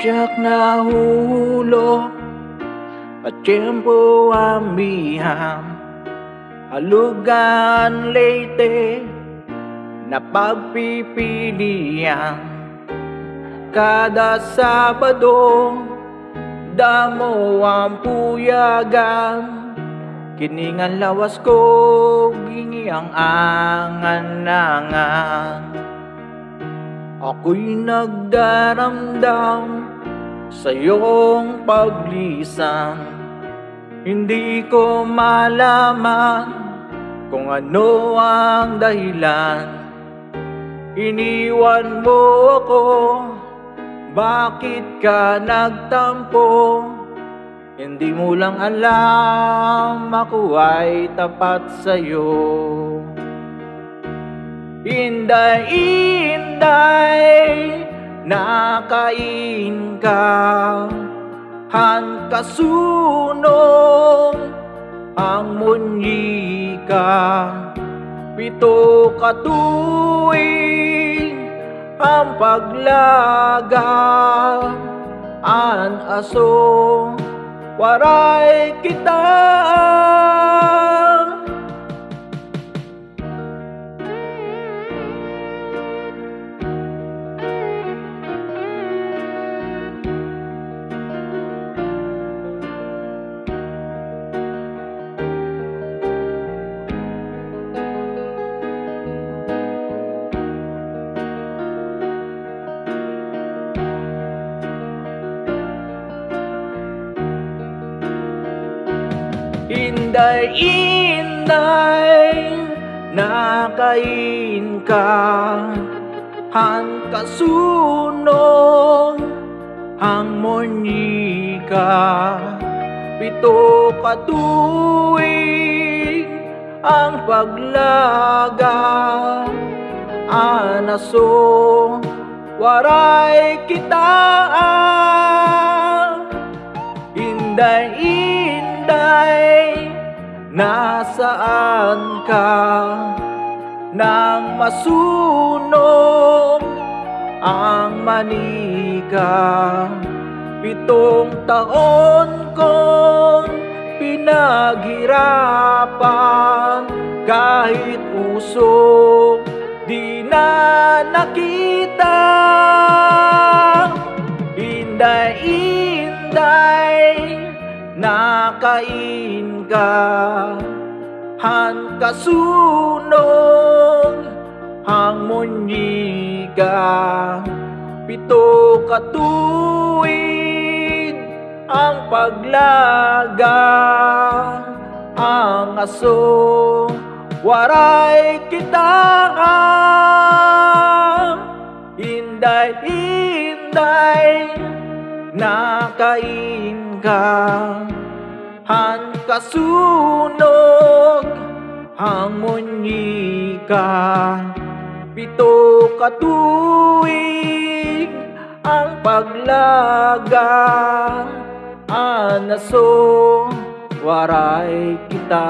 Tiyak na hulog at tiyempo amiham halugan leyte na pagpipilian. Kada Sabado damo ang puyagan, kiningan lawas ko gingi ang angan-angan. Ako'y nagdaramdam sa iyong paglisan, hindi ko malaman kung ano ang dahilan. Iniwan mo ako, bakit ka nagtampo? Hindi mo lang alam ako ay tapat sa'yo. Inday-inday, nakain ka, han kasunog ang munyi ka. 7 katuig ang paglaga, an aso waray kita. Inday-inday, nakain ka, han kasunog ang munyi ka. 7 katuig ang paglaga, an aso waray kita. Inday-inday, nasaan ka nang masunog ang manika? 7 taon kong pinaghirapan, kahit usok di na nakita. Inday-inday, nakain ka, han kasunog ang munyi ka. 7 katuig ang paglaga, ang aso waray kita. Inday-inday, nakain ka, han kasunog ang munyi ka. 7 katuig ang paglaga, an aso waray kita.